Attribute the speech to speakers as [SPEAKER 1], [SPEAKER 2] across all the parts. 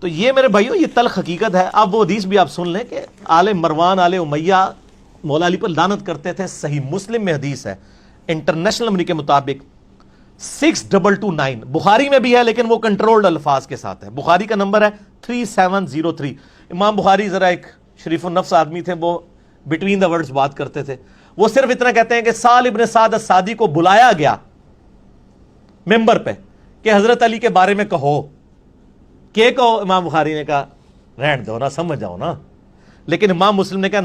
[SPEAKER 1] تو یہ میرے بھائیوں یہ تلخ حقیقت ہے. اب وہ حدیث بھی آپ سن لیں کہ آل مروان آل امیہ مولا علی پر لعنت کرتے تھے. صحیح مسلم میں حدیث ہے انٹرنیشنل نمبر کے مطابق 6229. بخاری میں بھی ہے لیکن وہ کنٹرولڈ الفاظ کے ساتھ ہے. بخاری کا نمبر ہے 3703. امام بخاری ذرا ایک شریف النفس آدمی تھے, وہ بٹوین دا ورڈز بات کرتے تھے. وہ صرف اتنا کہتے ہیں کہ سہل ابن سعد الساعدی کو بلایا گیا ممبر پہ کہ حضرت علی کے بارے میں کہو. کہ کہو؟ امام بخاری نے کہا رہن دو نا, سمجھ جاؤ نا. لیکن امام مسلم نے کہا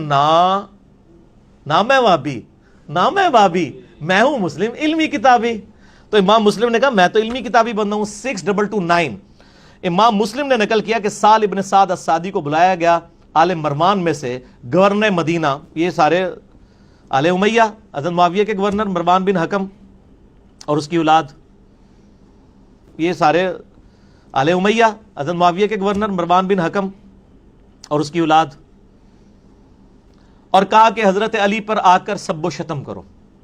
[SPEAKER 1] نہ میں وہابی, نہ میں وہابی, میں ہوں مسلم علمی کتابی. تو امام مسلم نے کہا میں تو علمی کتابی بندہ ہوں. 6229 امام مسلم نے نقل کیا کہ سہل ابن سعد الساعدی کو بلایا گیا آل مروان میں سے گورنر مدینہ, یہ سارے آل امیہ حضرت معاویہ کے گورنر مروان بن حکم اور اس کی اولاد, یہ سارے آل امیہ حضرت معاویہ کے گورنر مروان بن حکم اور اس کی اولاد, اور کہا کہ حضرت علی پر آ کر سب و شتم کرو.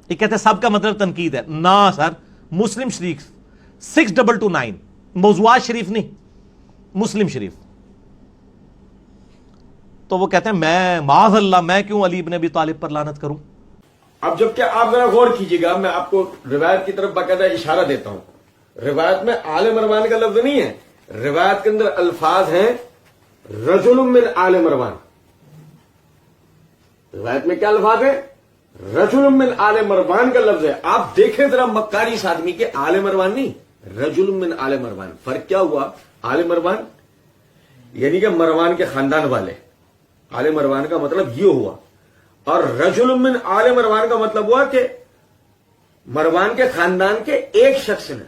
[SPEAKER 1] یہ کہتے ہیں سب کا مطلب تنقید ہے. نہ سر, مسلم شریف 6229 موضوعات شریف نہیں, مسلم شریف. تو وہ کہتے ہیں میں معاذ اللہ میں کیوں علی ابن ابی طالب پر لعنت کروں.
[SPEAKER 2] اب جبکہ آپ ذرا غور کیجئے گا, میں آپ کو روایت کی طرف باقاعدہ اشارہ دیتا ہوں. روایت میں آل مروان کا لفظ نہیں ہے, روایت کے اندر الفاظ ہیں رجل من آل مروان. روایت میں کیا الفاظ ہے؟ رجل من آل مروان کا لفظ ہے. آپ دیکھیں ذرا مکاری اس آدمی کے, آل مروان نہیں رجل من آل مروان. فرق کیا ہوا؟ آل مروان یعنی کہ مروان کے خاندان والے, آل مروان کا مطلب یہ ہوا, اور رجل من آل مروان کا مطلب ہوا کہ مروان کے خاندان کے ایک شخص نے.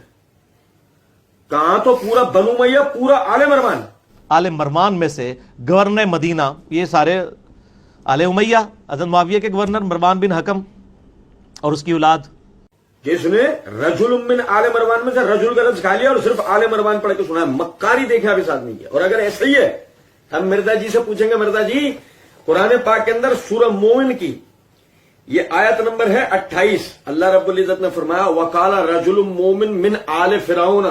[SPEAKER 2] کہاں تو پورا بنو امیہ, پورا آل مروان.
[SPEAKER 1] آل مروان میں سے گورنر مدینہ, یہ سارے آل امیہ حضرت معاویہ کے گورنر مروان بن حکم اور اس کی اولاد.
[SPEAKER 2] جس نے رجل من آل مروان میں سے رجل کا لفظ کھا لیا اور صرف آل مروان پڑھ کے سنا ہے. مکاری دیکھیں آپ اس آدمی کی. اور اگر ایسا ہی ہے, ہم مرزا جی سے پوچھیں گے, مرزا جی قرآن پاک کے اندر سورہ مومن کی یہ آیت نمبر ہے 28, اللہ رب العزت نے فرمایا وقال رجل مومن من آل فرعون,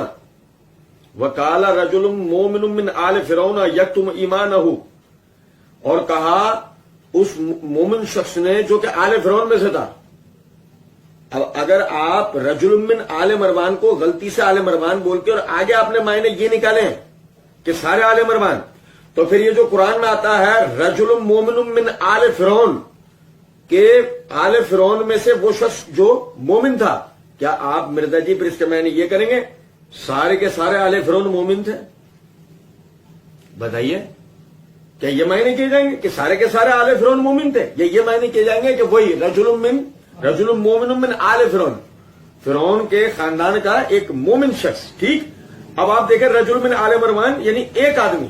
[SPEAKER 2] وقال رجل مومن من آل فرعون یکتم ایمانہ, اور کہا اس مومن شخص نے جو کہ آل فرعون میں سے تھا. اب اگر آپ رجل من آل مروان کو غلطی سے آل مروان بول کے اور آگے آپ نے معنی یہ نکالے ہیں کہ سارے آل مروان, تو پھر یہ جو قرآن میں آتا ہے رجل مومن من آل فرعون, کہ آل فرعون میں سے وہ شخص جو مومن تھا, کیا آپ مرزا جی پھر اس کے معنی یہ کریں گے سارے کے سارے آل فرعون مومن تھے؟ بتائیے, کیا یہ معنی کیے جائیں گے کہ سارے کے سارے آل فرعون مومن تھے, یا یہ معنی کیے جائیں گے کہ وہی رجل مومن من آل فرعون, فرعون کے خاندان کا ایک مومن شخص. ٹھیک, اب آپ دیکھیں رجل من آل مروان یعنی ایک آدمی,